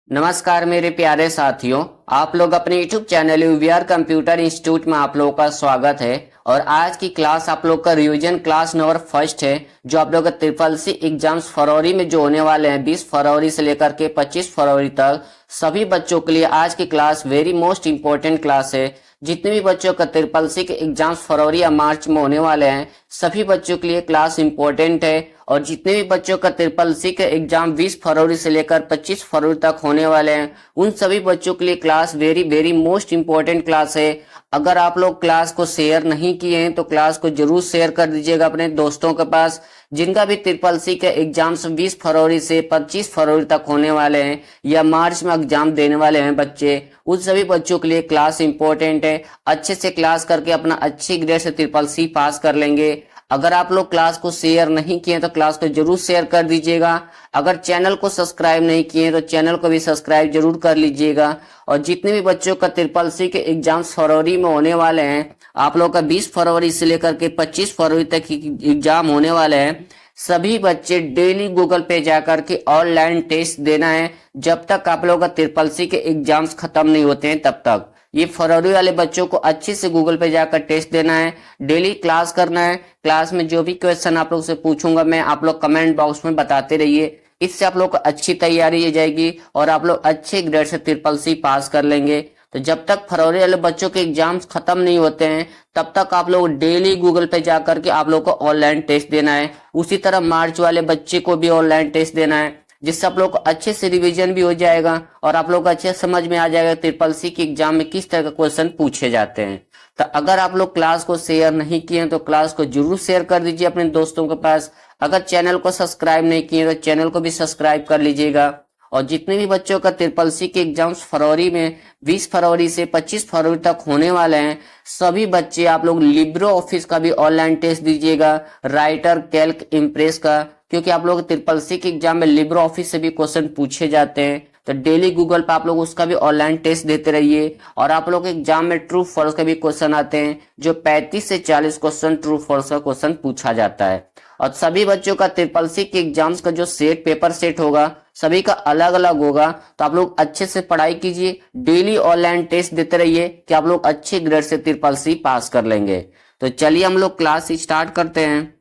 नमस्कार मेरे प्यारे साथियों। आप लोग अपने YouTube channel VR computer institute में आप लोगों का स्वागत है। और आज की क्लास आप लोग का रिवीजन क्लास नंबर फर्स्ट है, जो आप लोग का ट्रिपल सी एग्जाम्स फरवरी में जो होने वाले हैं 20 फरवरी से लेकर के 25 फरवरी तक सभी बच्चों के लिए आज की class very most important class है। जितने भी बच्चों का ट्रिपल सी के एग्जाम्स फरवरी या मार्च में होने वाले हैं सभी बच्चों के लिए क्लास इंपॉर्टेंट है। और जितने भी बच्चों का ट्रिपल सी के एग्जाम 20 फरवरी से लेकर 25 फरवरी तक होने वाले हैं उन सभी बच्चों के लिए class very very most important class है। अगर आप लोग क्लास को शेयर नहीं किए हैं तो क्लास को जरूर शेयर कर दीजिएगा अपने दोस्तों के पास। जिनका भी ट्रिपल सी के एग्जाम्स 20 फरवरी से 25 फरवरी तक होने वाले हैं या मार्च में एग्जाम देने वाले हैं बच्चे, उन सभी बच्चों के लिए क्लास इंपॉर्टेंट है। अच्छे से क्लास करके अपना अच्छी ग्रेड से ट्रिपल सी पास कर लेंगे। अगर आप लोग क्लास को शेयर नहीं किए तो क्लास को जरूर शेयर कर दीजिएगा। अगर चैनल को सब्सक्राइब नहीं किए तो चैनल को भी सब्सक्राइब जरूर कर लीजिएगा। और जितने भी बच्चों का ट्रिपल सी के एग्जाम्स फरवरी में होने वाले हैं, आप लोग का 20 फरवरी से लेकर के 25 फरवरी तक एग्जाम होने वाले हैं, सभी बच्चे डेली गूगल पे जाकर के ऑनलाइन टेस्ट देना है। जब तक आप लोग का ट्रिपल सी के एग्जाम्स खत्म नहीं होते हैं तब तक ये फरवरी वाले बच्चों को अच्छे से गूगल पे जाकर टेस्ट देना है। डेली क्लास करना है। क्लास में जो भी क्वेश्चन आप लोग से पूछूंगा मैं, आप लोग कमेंट बॉक्स में बताते रहिए। इससे आप लोग को अच्छी तैयारी हो जाएगी और आप लोग अच्छे ग्रेड से ट्रिपल सी पास कर लेंगे। तो जब तक फरवरी वाले बच्चों के एग्जाम्स खत्म नहीं होते हैं तब तक आप लोग डेली गूगल पे जाकर के आप लोग को ऑनलाइन टेस्ट देना है। उसी तरह मार्च वाले बच्चे को भी ऑनलाइन टेस्ट देना है, जिससे आप लोग को अच्छे से रिवीजन भी हो जाएगा और आप लोग को अच्छे समझ में आ जाएगा ट्रिपल सी के एग्जाम में किस तरह का क्वेश्चन पूछे जाते हैं। तो अगर आप लोग क्लास को शेयर नहीं किए हैं तो क्लास को जरूर शेयर कर दीजिए अपने दोस्तों के पास। अगर चैनल को सब्सक्राइब नहीं किए तो चैनल को भी सब्सक्राइब कर लीजिएगा। और जितने भी बच्चों का ट्रिपल सी के एग्जाम्स फरवरी में 20 फरवरी से 25 फरवरी तक होने वाले हैं, सभी बच्चे आप लोग लिब्रो ऑफिस का भी ऑनलाइन टेस्ट दीजिएगा, राइटर, कैल्क, इम्प्रेस का, क्योंकि आप लोग ट्रिपल सी के एग्जाम में लिब्रो ऑफिस से भी क्वेश्चन पूछे जाते हैं। तो डेली गूगल पे आप लोग उसका भी ऑनलाइन टेस्ट देते रहिए। और आप लोग एग्जाम में ट्रू फॉल्स का भी क्वेश्चन आते हैं, जो 35 से 40 क्वेश्चन ट्रू फॉल्स का क्वेश्चन पूछा जाता है। और सभी बच्चों का ट्रिपल सी के एग्जाम्स का जो सेट पेपर सेट होगा सभी का अलग अलग होगा। तो आप लोग अच्छे से पढ़ाई कीजिए, डेली ऑनलाइन टेस्ट देते रहिए कि आप लोग अच्छे ग्रेड से ट्रिपल सी पास कर लेंगे। तो चलिए हम लोग क्लास स्टार्ट करते हैं।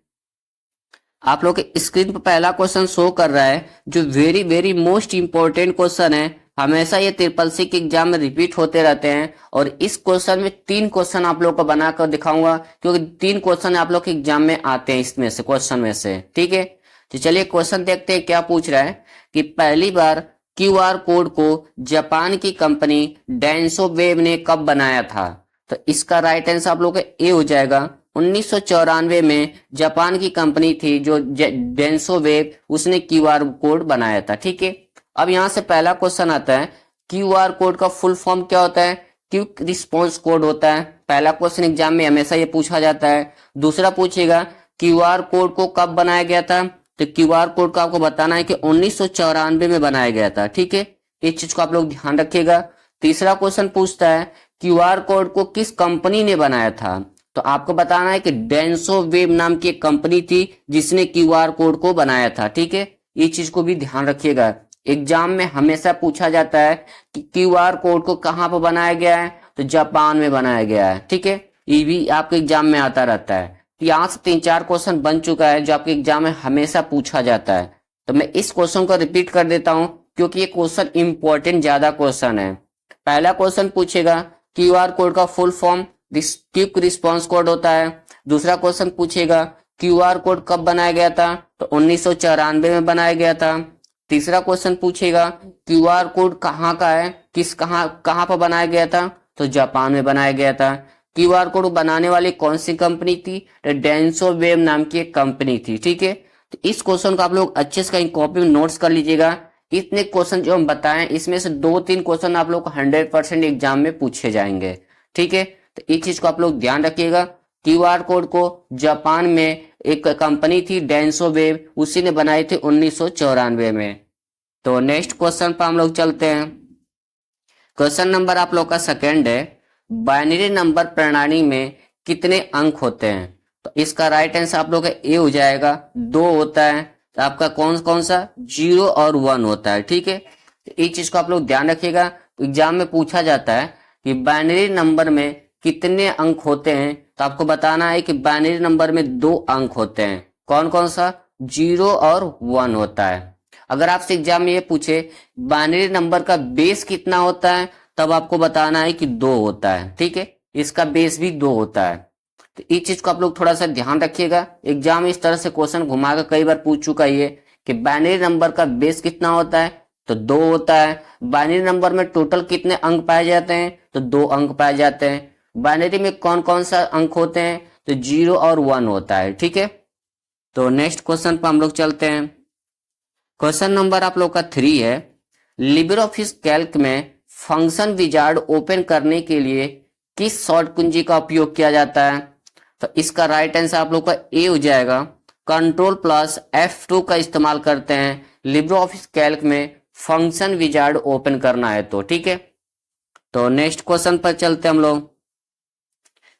आप लोग के स्क्रीन पर पहला क्वेश्चन शो कर रहा है, जो very very most important question है। हमेशा ये ट्रिपल सी के एग्जाम में रिपीट होते रहते हैं। और इस क्वेश्चन में 3 क्वेश्चन आप लोग को बनाकर दिखाऊंगा, क्योंकि 3 क्वेश्चन आप लोग के एग्जाम में आते हैं इसमें से, क्वेश्चन में से। ठीक है, तो चलिए क्वेश्चन देखते हैं क्या पूछ रहा है कि पहली बार क्यूआर कोड को जापान की कंपनी डेंसो वेब ने कब बनाया था। तो इसका राइट आंसर आप लोग का ए हो जाएगा। 1994 में जापान की कंपनी थी जो डेंसो वेब, उसने क्यूआर कोड बनाया था। ठीक है, अब यहां से पहला क्वेश्चन आता है, क्यूआर कोड का फुल फॉर्म क्या होता है। क्विक रिस्पॉन्स कोड होता है। पहला क्वेश्चन एग्जाम में हमेशा ये पूछा जाता है। दूसरा पूछेगा क्यूआर कोड को कब बनाया गया था। तो क्यूआर कोड को आपको बताना है कि 1994 में बनाया गया था। ठीक है, इस चीज को आप लोग ध्यान रखिएगा। तीसरा क्वेश्चन पूछता है क्यूआर कोड को किस कंपनी ने बनाया था। तो आपको बताना है कि डेंसो वेब नाम की एक कंपनी थी जिसने क्यूआर कोड को बनाया था। ठीक है, ये चीज को भी ध्यान रखिएगा। एग्जाम में हमेशा पूछा जाता है कि क्यूआर कोड को कहां पर बनाया गया है। तो जापान में बनाया गया है। ठीक है, ये भी आपके एग्जाम में आता रहता है। तो यहाँ से 3-4 क्वेश्चन बन चुका है जो आपके एग्जाम में हमेशा पूछा जाता है। तो मैं इस क्वेश्चन को रिपीट कर देता हूं, क्योंकि ये क्वेश्चन इंपॉर्टेंट ज्यादा क्वेश्चन है। पहला क्वेश्चन पूछेगा क्यूआर कोड का full form quick response code होता है। दूसरा क्वेश्चन पूछेगा क्यूआर कोड कब बनाया गया था। तो 1994 में बनाया गया था। तीसरा क्वेश्चन पूछेगा क्यूआर कोड कहाँ का है, कहाँ पर बनाया गया था। तो जापान में बनाया गया था। क्यूआर कोड बनाने वाली कौन सी कंपनी थी। तो डेंसो वेब नाम की एक कंपनी थी। ठीक है, तो इस क्वेश्चन को आप लोग अच्छे से कहीं कॉपी में नोट्स कर लीजिएगा। इतने क्वेश्चन जो हम बताएं इसमें से 2-3 क्वेश्चन आप लोग को 100% एग्जाम में पूछे जाएंगे। ठीक है, तो इस चीज को आप लोग ध्यान रखिएगा। क्यूआर कोड को जापान में एक कंपनी थी डेंसो वेब, उसी ने बनाई थी 1994 में। तो नेक्स्ट क्वेश्चन पर हम लोग चलते हैं। क्वेश्चन नंबर आप लोग का सेकंड है, बाइनरी नंबर प्रणाली में कितने अंक होते हैं। तो इसका राइट आंसर आप लोग का ए हो जाएगा। 2 होता है। तो आपका कौन कौन सा 0 और 1 होता है। ठीक है, तो इस चीज को आप लोग ध्यान रखिएगा। एग्जाम में पूछा जाता है कि बाइनरी नंबर में कितने अंक होते हैं, तो आपको बताना है कि बाइनरी नंबर में 2 अंक होते हैं। कौन कौन सा? 0 और 1 होता है। अगर आपसे एग्जाम में ये पूछे बाइनरी नंबर का बेस कितना होता है, तब आपको बताना है कि 2 होता है। ठीक है, इसका बेस भी 2 होता है। तो इस चीज को आप लोग थोड़ा सा ध्यान रखिएगा। एग्जाम इस तरह से क्वेश्चन घुमा कर कई बार पूछ चुका है कि बाइनरी नंबर का बेस कितना होता है, तो 2 होता है। बाइनरी नंबर में टोटल कितने अंक पाए जाते हैं, तो 2 अंक पाए जाते हैं। बाइनरी में कौन कौन सा अंक होते हैं, तो 0 और 1 होता है। ठीक है, तो नेक्स्ट क्वेश्चन पर हम लोग चलते हैं। क्वेश्चन नंबर आप लोग का 3 है, लिब्रे ऑफिस कैल्क में फंक्शन विजार्ड ओपन करने के लिए किस शॉर्ट कुंजी का उपयोग किया जाता है, तो इसका राइट आंसर आप लोग का ए हो जाएगा। कंट्रोल प्लस F2 का इस्तेमाल करते हैं लिब्रे ऑफिस कैल्क में फंक्शन विजार्ड ओपन करना है तो। ठीक है, तो नेक्स्ट क्वेश्चन पर चलते हैं हम लोग।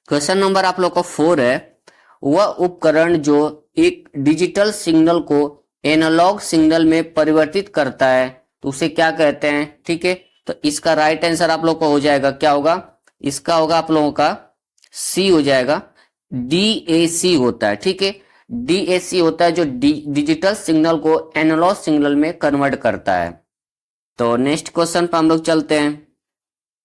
क्वेश्चन नंबर आप लोग का 4 है, वह उपकरण जो एक डिजिटल सिग्नल को एनालॉग सिग्नल में परिवर्तित करता है, तो उसे क्या कहते हैं। ठीक है, तो इसका राइट आंसर आप लोग को हो जाएगा, क्या होगा, इसका होगा आप लोगों का सी हो जाएगा। DAC होता है। ठीक है, DAC होता है जो डिजिटल सिग्नल को एनालॉग सिग्नल में कन्वर्ट करता है। तो नेक्स्ट क्वेश्चन पर हम लोग चलते हैं।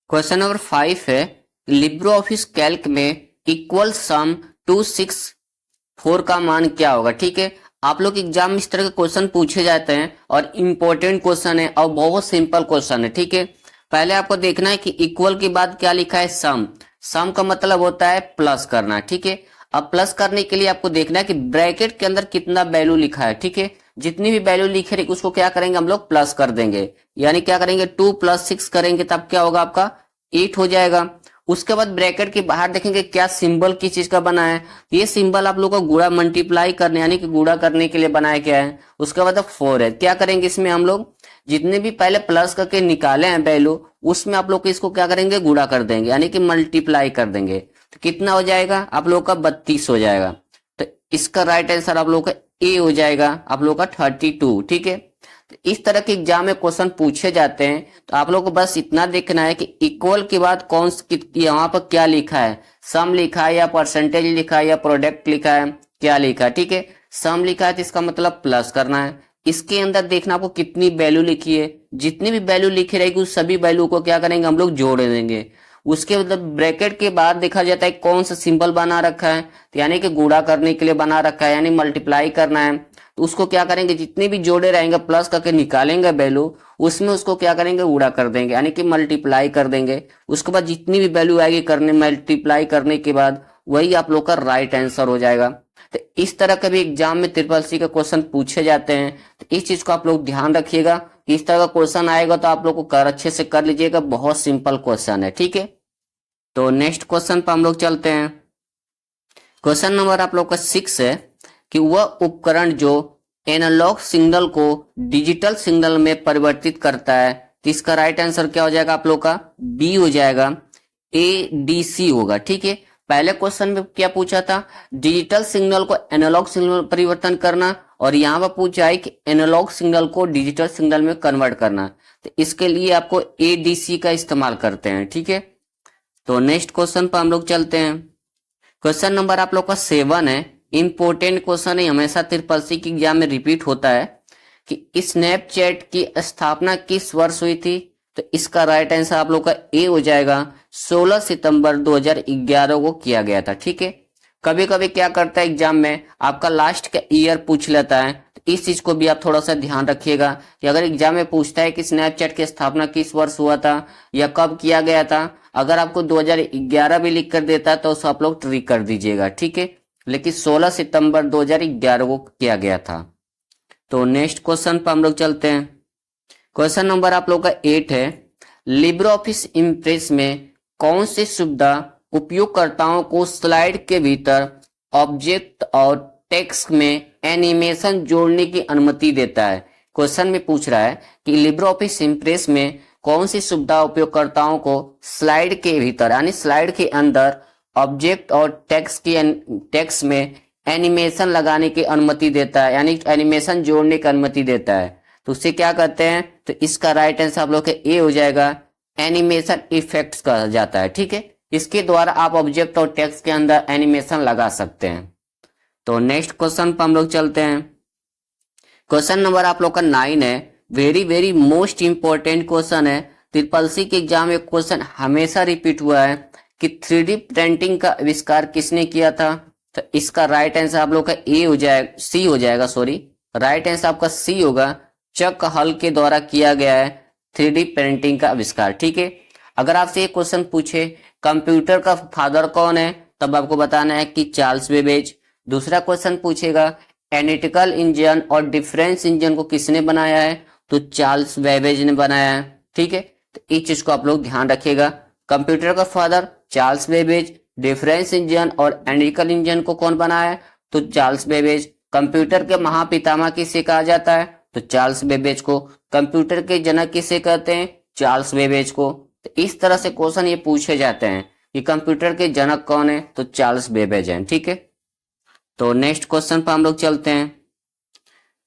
क्वेश्चन नंबर 5 है, लिब्रे ऑफिस कैल्क में इक्वल सम 264 का मान क्या होगा। ठीक है, आप लोग एग्जाम में इस तरह के क्वेश्चन पूछे जाते हैं और इंपॉर्टेंट क्वेश्चन है और बहुत सिंपल क्वेश्चन है। ठीक है, पहले आपको देखना है कि इक्वल के बाद क्या लिखा है, सम। सम का मतलब होता है प्लस करना। ठीक है, अब प्लस करने के लिए आपको देखना है कि ब्रैकेट के अंदर कितना वैल्यू लिखा है। ठीक है, जितनी भी वैल्यू लिखे रहेगी उसको क्या करेंगे हम लोग, प्लस कर देंगे। यानी क्या करेंगे, 2 + 6 करेंगे तब क्या होगा आपका 8 हो जाएगा। उसके बाद ब्रैकेट के बाहर देखेंगे क्या सिंबल किस चीज का बना है, ये सिंबल आप लोग को गुणा मल्टीप्लाई करने यानी कि गुणा करने के लिए बनाया गया है। उसके बाद 4 है, क्या करेंगे इसमें हम लोग जितने भी पहले प्लस करके निकाले हैं वैल्यू, उसमें आप लोग इसको क्या करेंगे, गुणा कर देंगे यानी कि मल्टीप्लाई कर देंगे। तो कितना हो जाएगा आप लोग का 32 हो जाएगा। तो इसका राइट आंसर आप लोग का ए हो जाएगा, आप लोग का 32। ठीक है, तो इस तरह के एग्जाम में क्वेश्चन पूछे जाते हैं। तो आप लोग को बस इतना देखना है कि इक्वल के बाद कौन यहाँ पर क्या लिखा है, सम लिखा है या परसेंटेज लिखा है या प्रोडक्ट लिखा है, क्या लिखा है। ठीक है, सम लिखा है तो इसका मतलब प्लस करना है। इसके अंदर देखना आपको कितनी वैल्यू लिखी है, जितनी भी वैल्यू लिखी रहेगी उस सभी वैल्यू को क्या करेंगे हम लोग जोड़ देंगे। उसके मतलब ब्रैकेट के बाद देखा जाता है कौन सा सिंबल बना रखा है, तो यानी कि गुणा करने के लिए बना रखा है यानी मल्टीप्लाई करना है। तो उसको क्या करेंगे, जितने भी जोड़े रहेंगे प्लस करके निकालेंगे वैल्यू, उसमें उसको क्या करेंगे, गुणा कर देंगे यानी कि मल्टीप्लाई कर देंगे। उसके बाद जितनी भी वैल्यू आएगी करने मल्टीप्लाई करने के बाद वही आप लोग का राइट आंसर हो जाएगा। तो इस तरह के भी एग्जाम में SSC के क्वेश्चन पूछे जाते हैं। तो इस चीज को आप लोग ध्यान रखिएगा कि इस तरह का क्वेश्चन आएगा तो आप लोग को कर अच्छे से कर लीजिएगा, बहुत सिंपल क्वेश्चन है। ठीक है, तो नेक्स्ट क्वेश्चन पर हम लोग चलते हैं। क्वेश्चन नंबर आप लोग का 6 है कि वह उपकरण जो एनालॉग सिग्नल को डिजिटल सिग्नल में परिवर्तित करता है, तो इसका राइट आंसर क्या हो जाएगा आप लोग का, बी हो जाएगा, ADC होगा। ठीक है, पहले क्वेश्चन में क्या पूछा था, डिजिटल सिग्नल को एनालॉग सिग्नल में परिवर्तन करना, और यहाँ पर पूछा है कि एनालॉग सिग्नल को डिजिटल सिग्नल में कन्वर्ट करना। तो इसके लिए आपको ADC का इस्तेमाल करते हैं। ठीक है, तो नेक्स्ट क्वेश्चन पर हम लोग चलते हैं। क्वेश्चन नंबर आप लोग का 7 है, इंपोर्टेंट क्वेश्चन है, हमेशा SSC की एग्जाम में रिपीट होता है कि स्नैपचैट की स्थापना किस वर्ष हुई थी, तो इसका राइट आंसर आप लोग का ए हो जाएगा, 16 सितंबर 2011 को किया गया था। ठीक है, कभी कभी क्या करता है एग्जाम में आपका लास्ट का ईयर पूछ लेता है, तो इस चीज को भी आप थोड़ा सा ध्यान रखिएगा कि अगर एग्जाम में पूछता है कि स्नैपचैट की स्थापना किस वर्ष हुआ था या कब किया गया था, अगर आपको 2011 भी लिख कर देता है तो उसे आप लोग ट्रिक कर दीजिएगा। ठीक है, लेकिन 16 सितंबर 2011 को किया गया था। तो नेक्स्ट क्वेश्चन पर हम लोग चलते हैं। क्वेश्चन नंबर आप लोग का 8 है, लिब्रे ऑफिस इम्प्रेस में कौन सी सुविधा उपयोगकर्ताओं को स्लाइड के भीतर ऑब्जेक्ट और टेक्स्ट में एनिमेशन जोड़ने की अनुमति देता है। क्वेश्चन में पूछ रहा है कि लिब्रे ऑफिस इम्प्रेस में कौन सी सुविधा उपयोगकर्ताओं को स्लाइड के भीतर यानी स्लाइड के अंदर ऑब्जेक्ट और टेक्स्ट में एनिमेशन लगाने की अनुमति देता है यानी एनिमेशन जोड़ने की अनुमति देता है। तो उसे क्या कहते हैं? तो इसका राइट आंसर आप लोग का ए हो जाएगा, एनिमेशन इफेक्ट्स कहा जाता है। ठीक है, इसके द्वारा आप ऑब्जेक्ट और टेक्स्ट के अंदर एनिमेशन लगा सकते हैं। तो नेक्स्ट क्वेश्चन पर हम लोग चलते हैं। क्वेश्चन नंबर आप लोग का 9 है, very very most important question है। ट्रिपल सी के एग्जाम में क्वेश्चन हमेशा रिपीट हुआ है कि 3D प्रिंटिंग का आविष्कार किसने किया था? तो इसका राइट आंसर आप लोग का ए हो जाएगा, सी हो जाएगा, सॉरी, राइट आंसर आपका सी होगा, चक हल के द्वारा किया गया है 3D प्रिंटिंग का आविष्कार। ठीक है, अगर आपसे एक क्वेश्चन पूछे कंप्यूटर का फादर कौन है, तब आपको बताना है कि चार्ल्स बेबेज। दूसरा क्वेश्चन पूछेगा एनालिटिकल इंजन और डिफरेंस इंजन को किसने बनाया है? तो चार्ल्स बेबेज ने बनाया है। ठीक है, तो इस चीज को आप लोग ध्यान रखिएगा, कंप्यूटर का father Charles Babbage, difference engine और एनालिटिकल इंजन को कौन बनाया है? तो चार्ल्स बेबेज। कंप्यूटर के महापितामह किसे कहा जाता है? तो चार्ल्स बेबेज को। कंप्यूटर के जनक किसे कहते हैं? चार्ल्स बेबेज को। तो इस तरह से क्वेश्चन ये पूछे जाते हैं कि कंप्यूटर के जनक कौन है? तो चार्ल्स बेबेज हैं। ठीक है, तो नेक्स्ट क्वेश्चन पर हम लोग चलते हैं।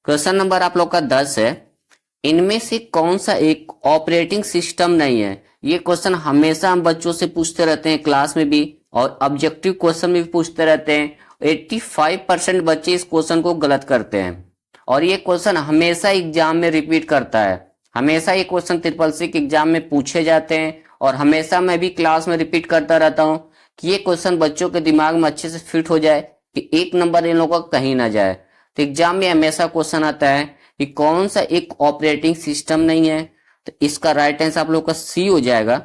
क्वेश्चन नंबर आप लोग का 10 है, इनमें से कौन सा एक ऑपरेटिंग सिस्टम नहीं है? ये क्वेश्चन हमेशा हम बच्चों से पूछते रहते हैं, क्लास में भी और ऑब्जेक्टिव क्वेश्चन में भी पूछते रहते हैं। 85% बच्चे इस क्वेश्चन को गलत करते हैं और ये क्वेश्चन हमेशा एग्जाम में रिपीट करता है। हमेशा ये क्वेश्चन ट्रिपल सी के एग्जाम में पूछे जाते हैं और हमेशा मैं भी क्लास में रिपीट करता रहता हूँ कि ये क्वेश्चन बच्चों के दिमाग में अच्छे से फिट हो जाए कि 1 नंबर इन लोगों का कहीं ना जाए। तो एग्जाम में हमेशा क्वेश्चन आता है कि कौन सा एक ऑपरेटिंग सिस्टम नहीं है? तो इसका राइट आंसर आप लोग का सी हो जाएगा,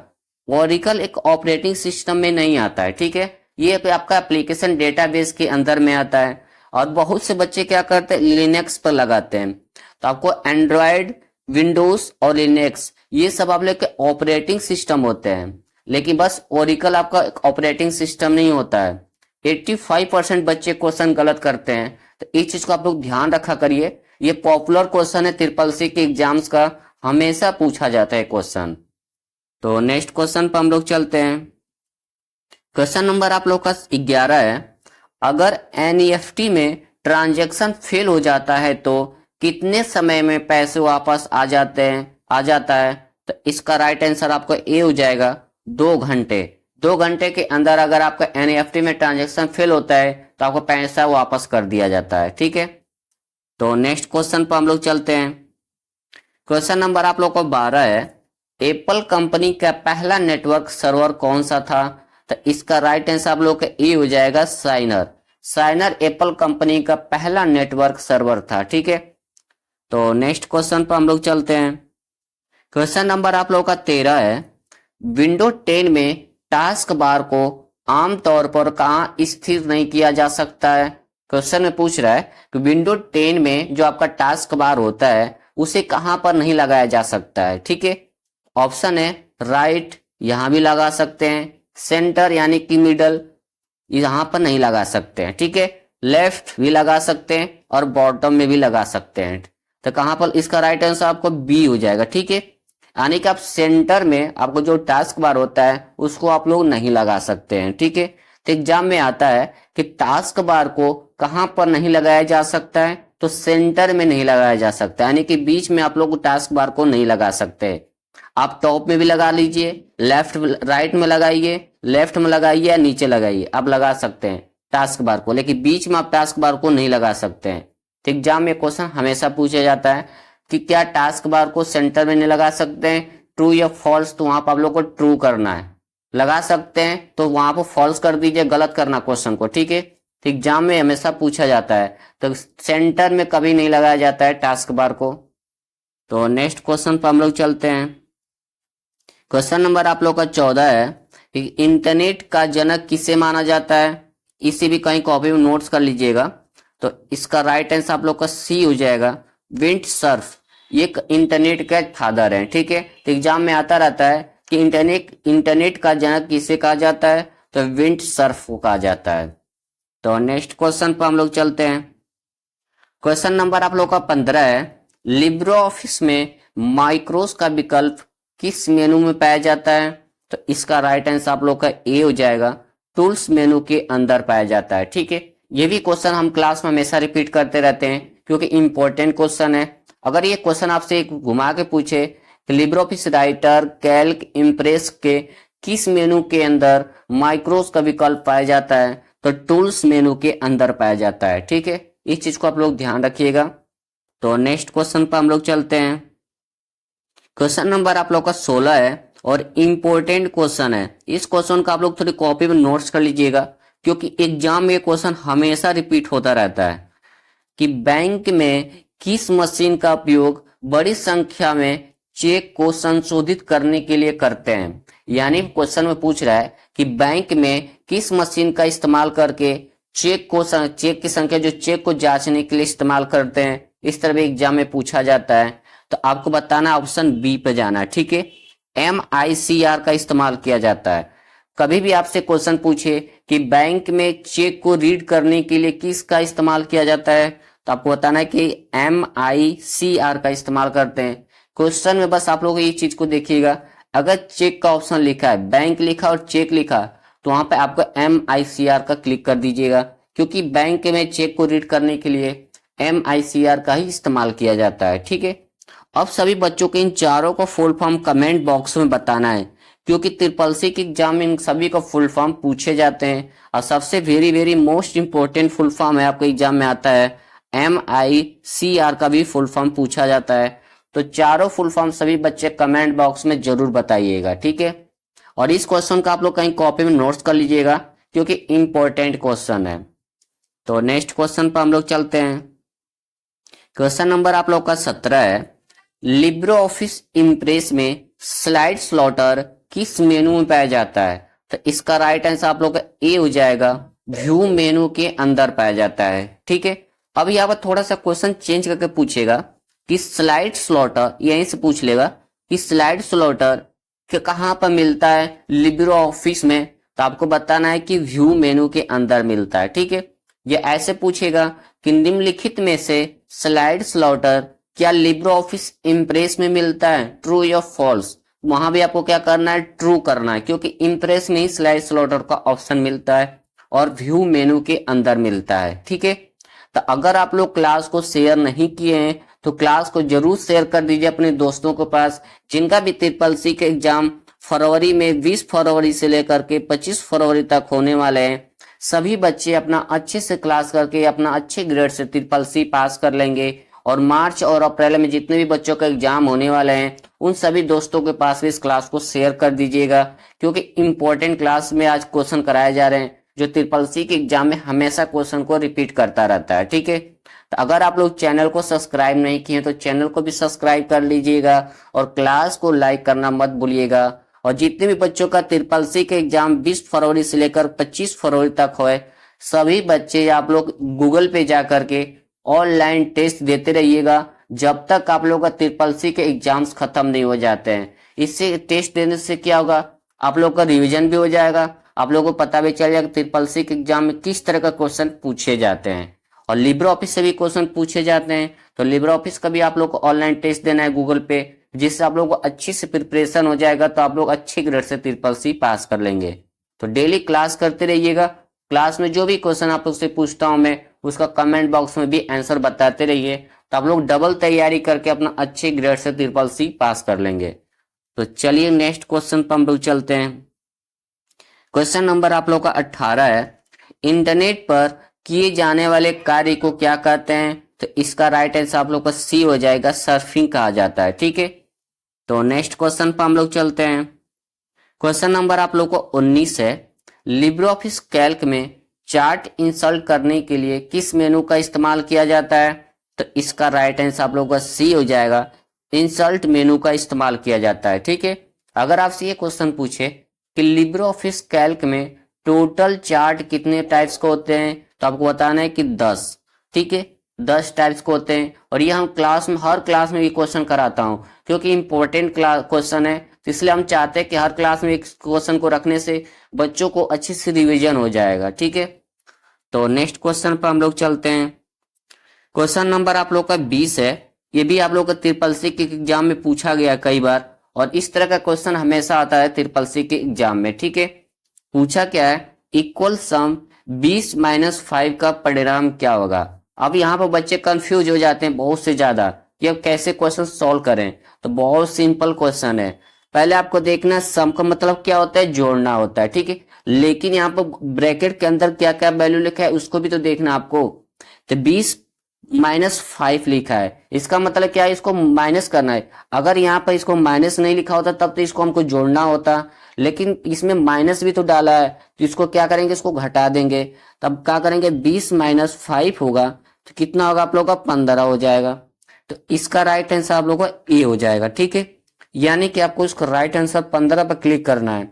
ओरेकल एक ऑपरेटिंग सिस्टम में नहीं आता है। ठीक है, ये आपका एप्लीकेशन डेटाबेस के अंदर में आता है और बहुत से बच्चे क्या करते हैं, लिनक्स पर लगाते हैं। तो आपको एंड्रॉयड, विंडोज और लिनक्स ये सब आप लोग के ऑपरेटिंग सिस्टम होते हैं, लेकिन बस ओरेकल आपका एक ऑपरेटिंग सिस्टम नहीं होता है। 85% बच्चे क्वेश्चन गलत करते हैं, तो इस चीज को आप लोग ध्यान रखा करिए। ये पॉपुलर क्वेश्चन है ट्रिपल सी के एग्जाम्स का, हमेशा पूछा जाता है क्वेश्चन। तो नेक्स्ट क्वेश्चन पर हम लोग चलते हैं। क्वेश्चन नंबर आप लोग का 11 है, अगर एनईएफटी में ट्रांजैक्शन फेल हो जाता है तो कितने समय में पैसे वापस आ जाता है? तो इसका राइट आंसर आपको ए हो जाएगा, 2 घंटे। 2 घंटे के अंदर अगर आपका एनईएफटी में ट्रांजैक्शन फेल होता है तो आपको पैसा वापस कर दिया जाता है। ठीक है, तो नेक्स्ट क्वेश्चन पर हम लोग चलते हैं। क्वेश्चन नंबर आप लोग को 12 है, एप्पल कंपनी का पहला नेटवर्क सर्वर कौन सा था? तो इसका राइट आंसर आप लोग का ए हो जाएगा, साइनर एप्पल कंपनी का पहला नेटवर्क सर्वर था। ठीक है, तो नेक्स्ट क्वेश्चन पर हम लोग चलते हैं। क्वेश्चन नंबर आप लोग का 13 है, विंडो 10 में टास्क बार को आमतौर पर कहाँ स्थिर नहीं किया जा सकता है? क्वेश्चन में पूछ रहा है कि विंडो 10 में जो आपका टास्क बार होता है उसे कहां पर नहीं लगाया जा सकता है? ठीक है, ऑप्शन है राइट, यहां भी लगा सकते हैं, सेंटर यानी कि मिडल, यहां पर नहीं लगा सकते हैं। ठीक है, लेफ्ट भी लगा सकते हैं और बॉटम में भी लगा सकते हैं। तो कहां पर? इसका राइट आंसर आपको बी हो जाएगा। ठीक है, यानी कि आप सेंटर में आपको जो टास्क बार होता है उसको आप लोग नहीं लगा सकते हैं। ठीक है, तो एग्जाम में आता है कि टास्क बार को कहां पर नहीं लगाया जा सकता है? तो सेंटर में नहीं लगाया जा सकता, यानी कि बीच में आप लोग टास्क बार को नहीं लगा सकते। आप टॉप में भी लगा लीजिए, लेफ्ट राइट में लगाइए, लेफ्ट में लगाइए या नीचे लगाइए, आप लगा सकते हैं टास्क बार को, लेकिन बीच में आप टास्क बार को नहीं लगा सकते हैं। तो एग्जाम में क्वेश्चन हमेशा पूछा जाता है कि क्या टास्क बार को सेंटर में नहीं लगा सकते हैं, ट्रू या फॉल्स? तो वहां पर आप लोग को ट्रू करना है। लगा सकते हैं तो वहां पर फॉल्स कर दीजिए, गलत करना क्वेश्चन को। ठीक है, तो एग्जाम में हमेशा पूछा जाता है, तो सेंटर में कभी नहीं लगाया जाता है टास्क बार को। तो नेक्स्ट क्वेश्चन पर हम लोग चलते हैं। क्वेश्चन नंबर आप लोग का 14 है कि इंटरनेट का जनक किसे माना जाता है? इसे भी कहीं कॉपी में नोट्स कर लीजिएगा। तो इसका राइट आंसर आप लोग का सी हो जाएगा, विंडसर्फ। ये इंटरनेट का फादर है। ठीक है, तो एग्जाम में आता रहता है कि इंटरनेट का जनक किसे कहा जाता है? तो विंडसर्फ को कहा जाता है। तो नेक्स्ट क्वेश्चन पर हम लोग चलते हैं। क्वेश्चन नंबर आप लोग का 15 है, लिब्रो ऑफिस में माइक्रोस का विकल्प किस मेनू में पाया जाता है? तो इसका राइट आंसर आप लोग का ए हो जाएगा, टूल्स मेनू के अंदर पाया जाता है। ठीक है, ये भी क्वेश्चन हम क्लास में हमेशा रिपीट करते रहते हैं क्योंकि इंपॉर्टेंट क्वेश्चन है, अगर ये क्वेश्चन आपसे एक घुमा के पूछे कि Libre office writer, Calc, impress के किस मेनू के अंदर माइक्रोस का विकल्प पाया जाता है, तो टूल्स मेनू के अंदर पाया जाता है। ठीक है, इस चीज को आप लोग ध्यान रखिएगा। तो नेक्स्ट क्वेश्चन पर हम लोग चलते हैं। क्वेश्चन नंबर आप लोग का 16 है और इम्पोर्टेंट क्वेश्चन है। इस क्वेश्चन का आप लोग थोड़ी कॉपी में नोट्स कर लीजिएगा, क्योंकि एग्जाम में ये क्वेश्चन हमेशा रिपीट होता रहता है कि बैंक में किस मशीन का उपयोग बड़ी संख्या में चेक को संशोधित करने के लिए करते हैं। यानी क्वेश्चन में पूछ रहा है कि बैंक में किस मशीन का इस्तेमाल करके चेक की संख्या, जो चेक को जांचने के लिए इस्तेमाल करते हैं, इस तरह भी एग्जाम में पूछा जाता है। तो आपको बताना ऑप्शन बी पे जाना है। ठीक है, MICR का इस्तेमाल किया जाता है। कभी भी आपसे क्वेश्चन पूछे कि बैंक में चेक को रीड करने के लिए किसका इस्तेमाल किया जाता है, तो आपको बताना है कि MICR का इस्तेमाल करते हैं। क्वेश्चन में बस आप लोग ये चीज को देखिएगा, अगर चेक का ऑप्शन लिखा है, बैंक लिखा और चेक लिखा, तो वहां पे आपको MICR का क्लिक कर दीजिएगा, क्योंकि बैंक में चेक को रीड करने के लिए MICR का ही इस्तेमाल किया जाता है। ठीक है, अब सभी बच्चों के इन चारों को फुल फॉर्म कमेंट बॉक्स में बताना है, क्योंकि ट्रिपल-सी के एग्जाम में इन सभी का फुल फॉर्म पूछे जाते हैं। और सबसे very very most important full form है, आपके एग्जाम में आता है MICR का भी फुल फॉर्म पूछा जाता है। तो चारों फुल फॉर्म सभी बच्चे कमेंट बॉक्स में जरूर बताइएगा। ठीक है, और इस क्वेश्चन का आप लोग कहीं कॉपी में नोट्स कर लीजिएगा, क्योंकि इंपॉर्टेंट क्वेश्चन है। तो नेक्स्ट क्वेश्चन पर हम लोग चलते हैं। क्वेश्चन नंबर आप लोग का 17 है। लिब्रे ऑफिस इम्प्रेस में स्लाइड स्लॉटर किस मेनू में पाया जाता है, तो इसका राइट आंसर आप लोग का ए हो जाएगा, व्यू मेनू के अंदर पाया जाता है। ठीक है, अब यहाँ पर थोड़ा सा क्वेश्चन चेंज करके पूछेगा कि स्लाइड स्लॉटर, यहीं से पूछ लेगा कि स्लाइड स्लॉटर कहाँ पर मिलता है लिब्रे ऑफिस में, तो आपको बताना है कि व्यू मेनू के अंदर मिलता है। ठीक है, ये ऐसे पूछेगा कि निम्नलिखित में से स्लाइड स्लॉटर क्या लिब्रे ऑफिस इम्प्रेस में मिलता है, ट्रू या फॉल्स। वहां भी आपको क्या करना है, ट्रू करना है, क्योंकि इम्प्रेस में ही स्लाइड स्लॉटर का ऑप्शन मिलता है और व्यू मेनू के अंदर मिलता है। ठीक है, तो अगर आप लोग क्लास को शेयर नहीं किए हैं तो क्लास को जरूर शेयर कर दीजिए अपने दोस्तों के पास, जिनका भी ट्रिपल-सी के एग्जाम फरवरी में 20 फरवरी से लेकर के 25 फरवरी तक होने वाले हैं। सभी बच्चे अपना अच्छे से क्लास करके अपना अच्छे ग्रेड से ट्रिपल-सी पास कर लेंगे, और मार्च और अप्रैल में जितने भी बच्चों का एग्जाम होने वाले हैं उन सभी दोस्तों के पास भी इस क्लास को शेयर कर दीजिएगा, क्योंकि इंपॉर्टेंट क्लास में आज क्वेश्चन कराए जा रहे हैं जो ट्रिपल-सी के एग्जाम में हमेशा क्वेश्चन को रिपीट करता रहता है। ठीक है, तो अगर आप लोग चैनल को सब्सक्राइब नहीं किए तो चैनल को भी सब्सक्राइब कर लीजिएगा और क्लास को लाइक करना मत भूलिएगा। और जितने भी बच्चों का ट्रिपल-सी के एग्जाम 20 फरवरी से लेकर 25 फरवरी तक होए, सभी बच्चे आप लोग गूगल पे जा करके ऑनलाइन टेस्ट देते रहिएगा जब तक आप लोग का ट्रिपल-सी के एग्जाम्स खत्म नहीं हो जाते हैं। इससे टेस्ट देने से क्या होगा, आप लोग का रिवीजन भी हो जाएगा, आप लोगों को पता भी चल जाएगा ट्रिपल-सी के एग्जाम में किस तरह का क्वेश्चन पूछे जाते हैं। और लिब्रे ऑफिस से भी क्वेश्चन पूछे जाते हैं, तो लिब्रे ऑफिस का भी आप लोग को ऑनलाइन टेस्ट देना है गूगल पे, जिससे आप लोग को अच्छी से प्रिपरेशन हो जाएगा, तो आप लोग अच्छे ग्रेड से ट्रिपल-सी पास कर लेंगे। तो डेली क्लास करते रहिएगा, क्लास में जो भी क्वेश्चन आप लोग से पूछता हूं मैं उसका कमेंट बॉक्स में भी आंसर बताते रहिए, तो आप लोग डबल तैयारी करके अपना अच्छे ग्रेड से ट्रिपल-सी पास कर लेंगे। तो चलिए नेक्स्ट क्वेश्चन पर हम लोग चलते हैं। क्वेश्चन नंबर आप लोग का 18 है। इंटरनेट पर किए जाने वाले कार्य को क्या कहते हैं, तो इसका राइट आंसर आप लोग का सी हो जाएगा, सर्फिंग कहा जाता है। ठीक है, तो नेक्स्ट क्वेश्चन पर हम लोग चलते हैं। क्वेश्चन नंबर आप लोग को 19 है। लिब्रे ऑफिस कैल्क में चार्ट इंसर्ट करने के लिए किस मेनू का इस्तेमाल किया जाता है, तो इसका राइट आंसर आप लोगों का सी हो जाएगा, इंसर्ट मेनू का इस्तेमाल किया जाता है। ठीक है, अगर आपसे ये क्वेश्चन पूछे कि लिब्रे ऑफिस कैल्क में टोटल चार्ट कितने टाइप्स के होते हैं, तो आपको बताना है कि 10। ठीक है, 10 टाइप्स के होते हैं, और ये हम क्लास में हर क्लास में भी क्वेश्चन कराता हूं, क्योंकि इंपॉर्टेंट क्वेश्चन है, तो इसलिए हम चाहते हैं कि हर क्लास में एक क्वेश्चन को रखने से बच्चों को अच्छी से रिवीजन हो जाएगा। ठीक है, तो नेक्स्ट क्वेश्चन पर हम लोग चलते हैं। क्वेश्चन नंबर आप लोग का 20 है। ये भी आप लोग का ट्रिपल-सी के एग्जाम में पूछा गया कई बार, और इस तरह का क्वेश्चन हमेशा आता है ट्रिपल-सी के एग्जाम में। ठीक है, पूछा क्या है, इक्वल सम 20 - 5 का परिणाम क्या होगा। अब यहाँ पर बच्चे कंफ्यूज हो जाते हैं बहुत से ज्यादा कि अब कैसे क्वेश्चन सॉल्व करें। तो बहुत सिंपल क्वेश्चन है। पहले आपको देखना सम का मतलब क्या होता है, जोड़ना होता है, ठीक है। लेकिन यहाँ पर ब्रैकेट के अंदर क्या क्या वैल्यू लिखा है उसको भी तो देखना आपको। तो 20-5 लिखा है, इसका मतलब क्या है, इसको माइनस करना है। अगर यहाँ पर इसको माइनस नहीं लिखा होता तब तो इसको हमको जोड़ना होता, लेकिन इसमें माइनस भी तो डाला है, तो इसको क्या करेंगे, इसको घटा देंगे। तब क्या करेंगे, 20-5 होगा तो कितना होगा आप लोगों का, 15 हो जाएगा। तो इसका राइट आंसर आप लोगों का ए हो जाएगा, ठीक है। यानी कि आपको इसका राइट आंसर 15 पर क्लिक करना है।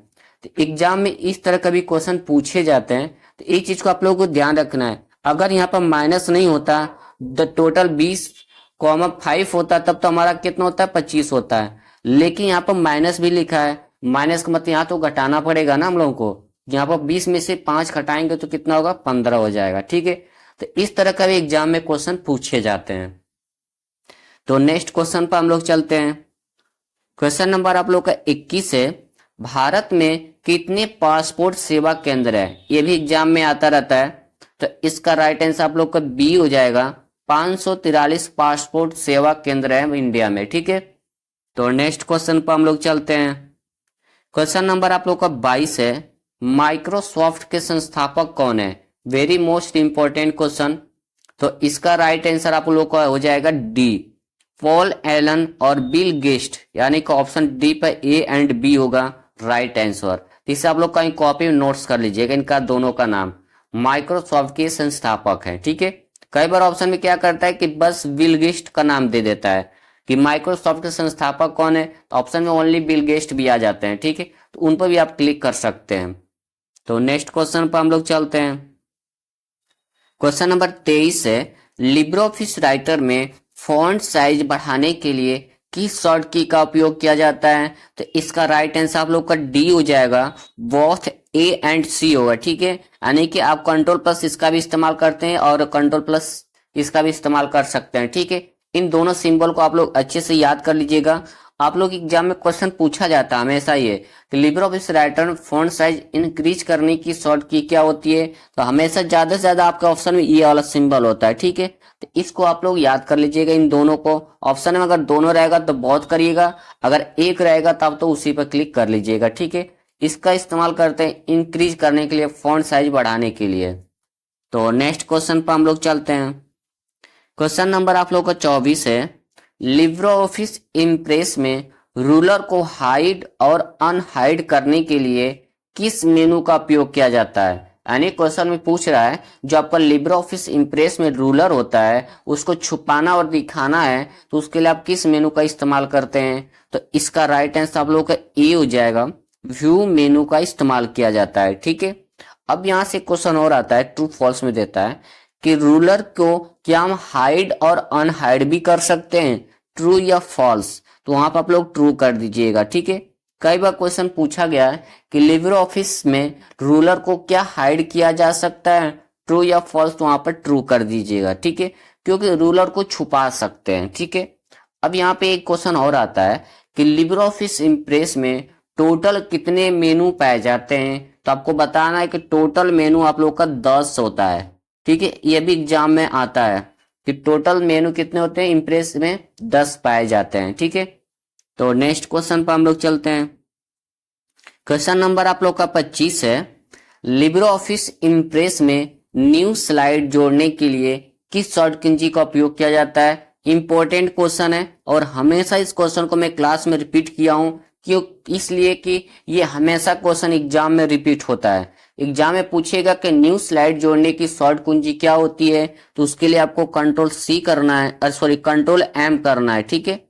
तो एग्जाम में इस तरह का भी क्वेश्चन पूछे जाते हैं, तो एक चीज को आप लोगों को ध्यान रखना है। अगर यहाँ पर माइनस नहीं होता, द टोटल 20,5 होता, तब तो हमारा कितना होता है, 25 होता है। लेकिन यहाँ पर माइनस भी लिखा है, माइनस का मतलब यहाँ तो घटाना पड़ेगा ना हम लोगों को। यहाँ पर 20 में से 5 घटाएंगे तो कितना होगा, 15 हो जाएगा, ठीक है। तो इस तरह का भी एग्जाम में क्वेश्चन पूछे जाते हैं। तो नेक्स्ट क्वेश्चन पर हम लोग चलते हैं। क्वेश्चन नंबर आप लोग का 21 है, भारत में कितने पासपोर्ट सेवा केंद्र है। ये भी एग्जाम में आता रहता है। तो इसका राइट आंसर आप लोग का बी हो जाएगा, 543 पासपोर्ट सेवा केंद्र है इंडिया में, ठीक है। तो नेक्स्ट क्वेश्चन पर हम लोग चलते हैं। क्वेश्चन नंबर आप लोग का 22 है, माइक्रोसॉफ्ट के संस्थापक कौन है। Very most important question. तो इसका राइट आंसर आप लोग का हो जाएगा डी, पॉल एलन और बिल गेस्ट, यानी कि ऑप्शन डी पर ए एंड बी होगा राइट आंसर। इसे आप लोग कहीं कॉपी में नोट्स कर लीजिएगा, इनका दोनों का नाम। माइक्रोसॉफ्ट के संस्थापक है, ठीक है। कई बार ऑप्शन में क्या करता है कि बस बिल गेस्ट का नाम दे देता है कि माइक्रोसॉफ्ट के संस्थापक कौन है, तो ऑप्शन में ओनली बिल गेस्ट भी आ जाते हैं, ठीक है। तो उन पर भी आप क्लिक कर सकते हैं। तो नेक्स्ट क्वेश्चन पर हम लोग चलते हैं। क्वेश्चन नंबर 23 है, लिब्रे ऑफिस राइटर में फॉन्ट साइज बढ़ाने के लिए किस शॉर्ट की का उपयोग किया जाता है। तो इसका राइट आंसर आप लोग का डी हो जाएगा, बोथ ए एंड सी होगा, ठीक है। यानी कि आप कंट्रोल प्लस इसका भी इस्तेमाल करते हैं और कंट्रोल प्लस इसका भी इस्तेमाल कर सकते हैं, ठीक है। इन दोनों सिंबल को आप लोग अच्छे से याद कर लीजिएगा। आप लोग एग्जाम में क्वेश्चन पूछा जाता है हमेशा ये कि Libre office writer font size increase करने की शॉर्ट की क्या होती है। तो हमेशा ज्यादा से ज्यादा आपके ऑप्शन में ये वाला सिंबल होता है, ठीक है। तो इसको आप लोग याद कर लीजिएगा, इन दोनों को। ऑप्शन में अगर दोनों रहेगा तो बहुत करिएगा, अगर एक रहेगा तब तो उसी पर क्लिक कर लीजिएगा, ठीक है। इसका इस्तेमाल करते हैं इंक्रीज करने के लिए, फॉन्ट साइज बढ़ाने के लिए। तो नेक्स्ट क्वेश्चन पर हम लोग चलते हैं। क्वेश्चन नंबर आप लोग का 24 है, लिब्रे ऑफिस इम्प्रेस में रूलर को हाइड और अनहाइड करने के लिए किस मेनू का उपयोग किया जाता है। यानी क्वेश्चन में पूछ रहा है जो आपका लिब्रे ऑफिस इम्प्रेस में रूलर होता है उसको छुपाना और दिखाना है, तो उसके लिए आप किस मेनू का इस्तेमाल करते हैं। तो इसका राइट आंसर आप लोगों का ए हो जाएगा, व्यू मेनू का इस्तेमाल किया जाता है, ठीक है। अब यहाँ से क्वेश्चन और आता है, ट्रू फॉल्स में देता है कि रूलर को क्या हम हाइड और अनहाइड भी कर सकते हैं, ट्रू या फॉल्स। तो वहां पर आप लोग ट्रू कर दीजिएगा, ठीक है। कई बार क्वेश्चन पूछा गया है कि लिब्रे ऑफिस में रूलर को क्या हाइड किया जा सकता है, ट्रू या फॉल्स। तो वहां पर ट्रू कर दीजिएगा, ठीक है, क्योंकि रूलर को छुपा सकते हैं, ठीक है। अब यहाँ पे एक क्वेश्चन और आता है कि लिब्रे ऑफिस इम्प्रेस में टोटल कितने मेनू पाए जाते हैं। तो आपको बताना है कि टोटल मेनू आप लोग का 10 होता है, ठीक है। ये भी एग्जाम में आता है कि टोटल मेनू कितने होते हैं, इम्प्रेस में 10 पाए जाते हैं, ठीक है। तो नेक्स्ट क्वेश्चन पर हम लोग चलते हैं। क्वेश्चन नंबर आप लोग का 25 है, लिब्रे ऑफिस इम्प्रेस में न्यू स्लाइड जोड़ने के लिए किस शॉर्ट कुंजी का उपयोग किया जाता है। इंपॉर्टेंट क्वेश्चन है और हमेशा इस क्वेश्चन को मैं क्लास में रिपीट किया हूं, क्यों, इसलिए कि ये हमेशा क्वेश्चन एग्जाम में रिपीट होता है। एग्जाम में पूछेगा कि न्यू स्लाइड जोड़ने की शॉर्ट कुंजी क्या होती है, तो उसके लिए आपको कंट्रोल सी करना है, सॉरी कंट्रोल एम करना है, ठीक है।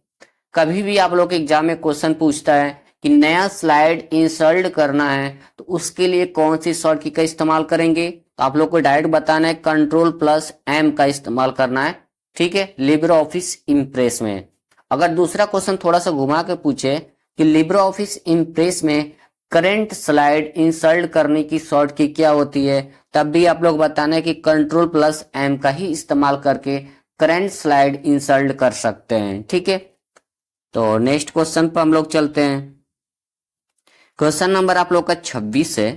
कभी भी आप लोग एग्जाम में क्वेश्चन पूछता है कि नया स्लाइड इंसर्ट करना है, तो उसके लिए कौन सी शॉर्ट की का इस्तेमाल करेंगे। तो आप लोग को डायरेक्ट बताना है कंट्रोल प्लस एम का इस्तेमाल करना है, ठीक है, लिब्रे ऑफिस इम्प्रेस में। अगर दूसरा क्वेश्चन थोड़ा सा घुमा के पूछे कि लिब्रे ऑफिस इम्प्रेस में करंट स्लाइड इंसर्ट करने की शॉर्ट की क्या होती है, तब भी आप लोग बताना है कि कंट्रोल प्लस एम का ही इस्तेमाल करके करंट स्लाइड इंसर्ट कर सकते हैं, ठीक है। तो नेक्स्ट क्वेश्चन पर हम लोग चलते हैं। क्वेश्चन नंबर आप लोग का 26 है,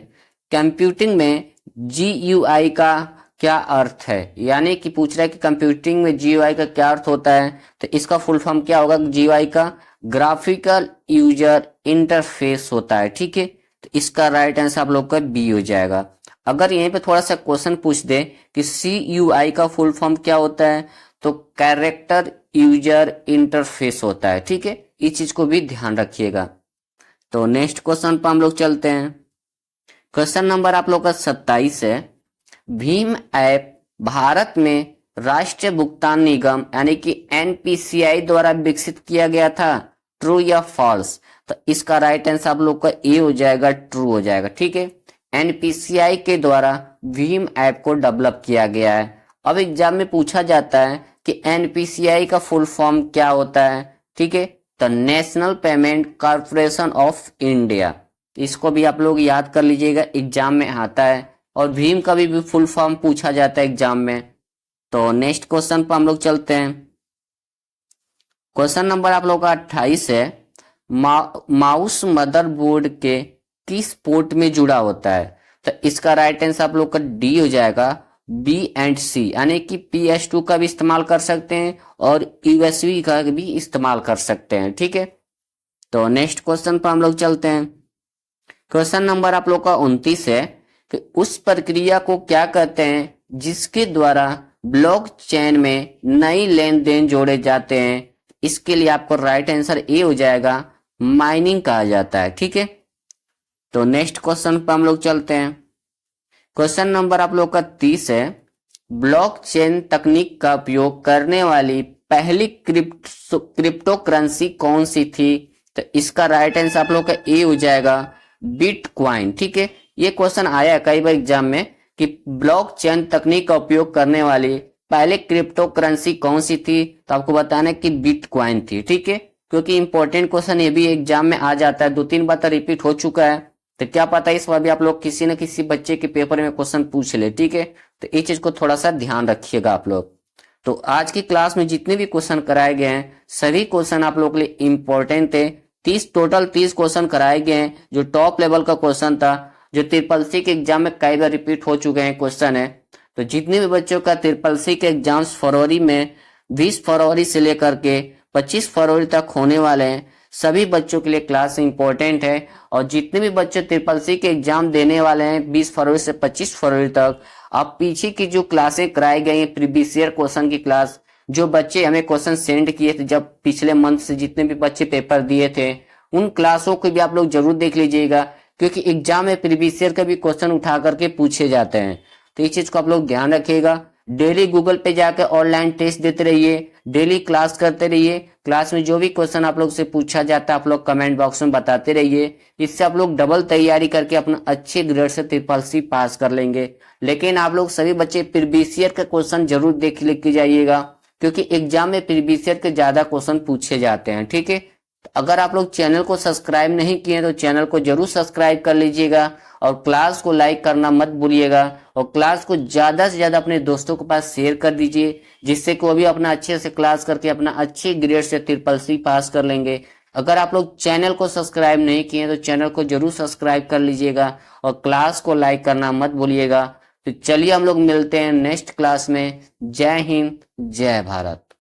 कंप्यूटिंग में GUI का क्या अर्थ है, यानी कि पूछ रहा है कि कंप्यूटिंग में जीयूआई का क्या अर्थ होता है। तो इसका फुल फॉर्म क्या होगा, जीयूआई का ग्राफिकल यूजर इंटरफेस होता है। ठीक है, तो इसका राइट आंसर आप लोग का बी हो जाएगा। अगर यहीं पे थोड़ा सा क्वेश्चन पूछ दे कि CUI का फुल फॉर्म क्या होता है, तो कैरेक्टर यूजर इंटरफेस होता है। ठीक है, इस चीज को भी ध्यान रखिएगा। तो नेक्स्ट क्वेश्चन पर हम लोग चलते हैं। क्वेश्चन नंबर आप लोग का 27 है। भीम ऐप भारत में राष्ट्रीय भुगतान निगम यानी कि NPCI द्वारा विकसित किया गया था, ट्रू या फॉल्स। तो इसका राइट आंसर आप लोग का ए हो जाएगा, ट्रू हो जाएगा। ठीक है, NPCI के द्वारा भीम ऐप को डेवलप किया गया है। अब एग्जाम में पूछा जाता है कि NPCI का फुल फॉर्म क्या होता है। ठीक है, तो national payment corporation of India, इसको भी आप लोग याद कर लीजिएगा, एग्जाम में आता है। और भीम का भी फुल फॉर्म पूछा जाता है एग्जाम में। तो नेक्स्ट क्वेश्चन पर हम लोग चलते हैं। क्वेश्चन नंबर आप लोग का 28 है। माउस मदरबोर्ड के किस पोर्ट में जुड़ा होता है। तो इसका राइट आंसर आप लोग का डी हो जाएगा, बी एंड सी, यानी कि PS2 का भी इस्तेमाल कर सकते हैं और USB का भी इस्तेमाल कर सकते हैं। ठीक है, तो नेक्स्ट क्वेश्चन पर हम लोग चलते हैं। क्वेश्चन नंबर आप लोग का 29 है कि उस प्रक्रिया को क्या कहते हैं जिसके द्वारा ब्लॉकचेन में नई लेन देन जोड़े जाते हैं। इसके लिए आपको राइट आंसर ए हो जाएगा, माइनिंग कहा जाता है। ठीक है, तो नेक्स्ट क्वेश्चन पर हम लोग चलते हैं। क्वेश्चन नंबर आप लोग का 30 है। ब्लॉकचेन तकनीक का उपयोग करने वाली पहली क्रिप्टो करेंसी कौन सी थी। तो इसका राइट आंसर आप लोग का ए हो जाएगा, बिटकॉइन। ठीक है, ये क्वेश्चन आया है कई बार एग्जाम में कि ब्लॉकचेन तकनीक का उपयोग करने वाली पहले क्रिप्टो करेंसी कौन सी थी, तो आपको बताना है कि बिटकॉइन थी। ठीक है, क्योंकि इंपॉर्टेंट क्वेश्चन ये भी एग्जाम में आ जाता है, 2-3 बार तो रिपीट हो चुका है। तो क्या पता इस बार भी आप लोग किसी न किसी बच्चे के पेपर में क्वेश्चन पूछ ले। ठीक है, तो इस चीज को थोड़ा सा ध्यान रखिएगा आप लोग। तो आज की क्लास में जितने भी क्वेश्चन कराए गए हैं सभी क्वेश्चन आप लोग के लिए इंपॉर्टेंट थे। 30 क्वेश्चन कराए गए हैं जो टॉप लेवल का क्वेश्चन था, जो SSC के एग्जाम में कई बार रिपीट हो चुके हैं क्वेश्चन है। तो जितने भी बच्चों का SSC के एग्जाम्स फरवरी में 20 फरवरी से लेकर के 25 फरवरी तक होने वाले हैं, सभी बच्चों के लिए क्लास इंपॉर्टेंट है। और जितने भी बच्चे SSC के एग्जाम देने वाले हैं 20 फरवरी से 25 फरवरी तक, आप पीछे की जो क्लासें कराई गई हैं प्रीवियस ईयर क्वेश्चन की क्लास, जो बच्चे हमें क्वेश्चन सेंड किए थे जब पिछले मंथ से जितने भी बच्चे पेपर दिए थे, उन क्लासों को भी आप लोग जरूर देख लीजिएगा, क्योंकि एग्जाम में प्रीवियस ईयर का भी क्वेश्चन उठा करके पूछे जाते हैं। तो इस चीज को आप लोग ध्यान रखिएगा। डेली गूगल पे जाकर ऑनलाइन टेस्ट देते रहिए, डेली क्लास करते रहिए। क्लास में जो भी क्वेश्चन आप लोग से पूछा जाता है आप लोग कमेंट बॉक्स में बताते रहिए। इससे आप लोग डबल तैयारी करके अपना अच्छे ग्रेड से SSC पास कर लेंगे। लेकिन आप लोग सभी बच्चे प्रीवियस ईयर का क्वेश्चन जरूर देख लिख के जाइएगा, क्योंकि एग्जाम में प्रीवियस ईयर के ज्यादा क्वेश्चन पूछे जाते हैं। ठीक है, अगर आप लोग चैनल को सब्सक्राइब नहीं किए तो चैनल को जरूर सब्सक्राइब कर लीजिएगा और क्लास को लाइक करना मत भूलिएगा। और क्लास को ज्यादा से ज्यादा अपने दोस्तों के पास शेयर कर दीजिए, जिससे कि वो भी अपना अच्छे से क्लास करके अपना अच्छे ग्रेड से SSC पास कर लेंगे। अगर आप लोग चैनल को सब्सक्राइब नहीं किए तो चैनल को जरूर सब्सक्राइब कर लीजिएगा और क्लास को लाइक करना मत भूलिएगा। तो चलिए हम लोग मिलते हैं नेक्स्ट क्लास में। जय हिंद, जय भारत।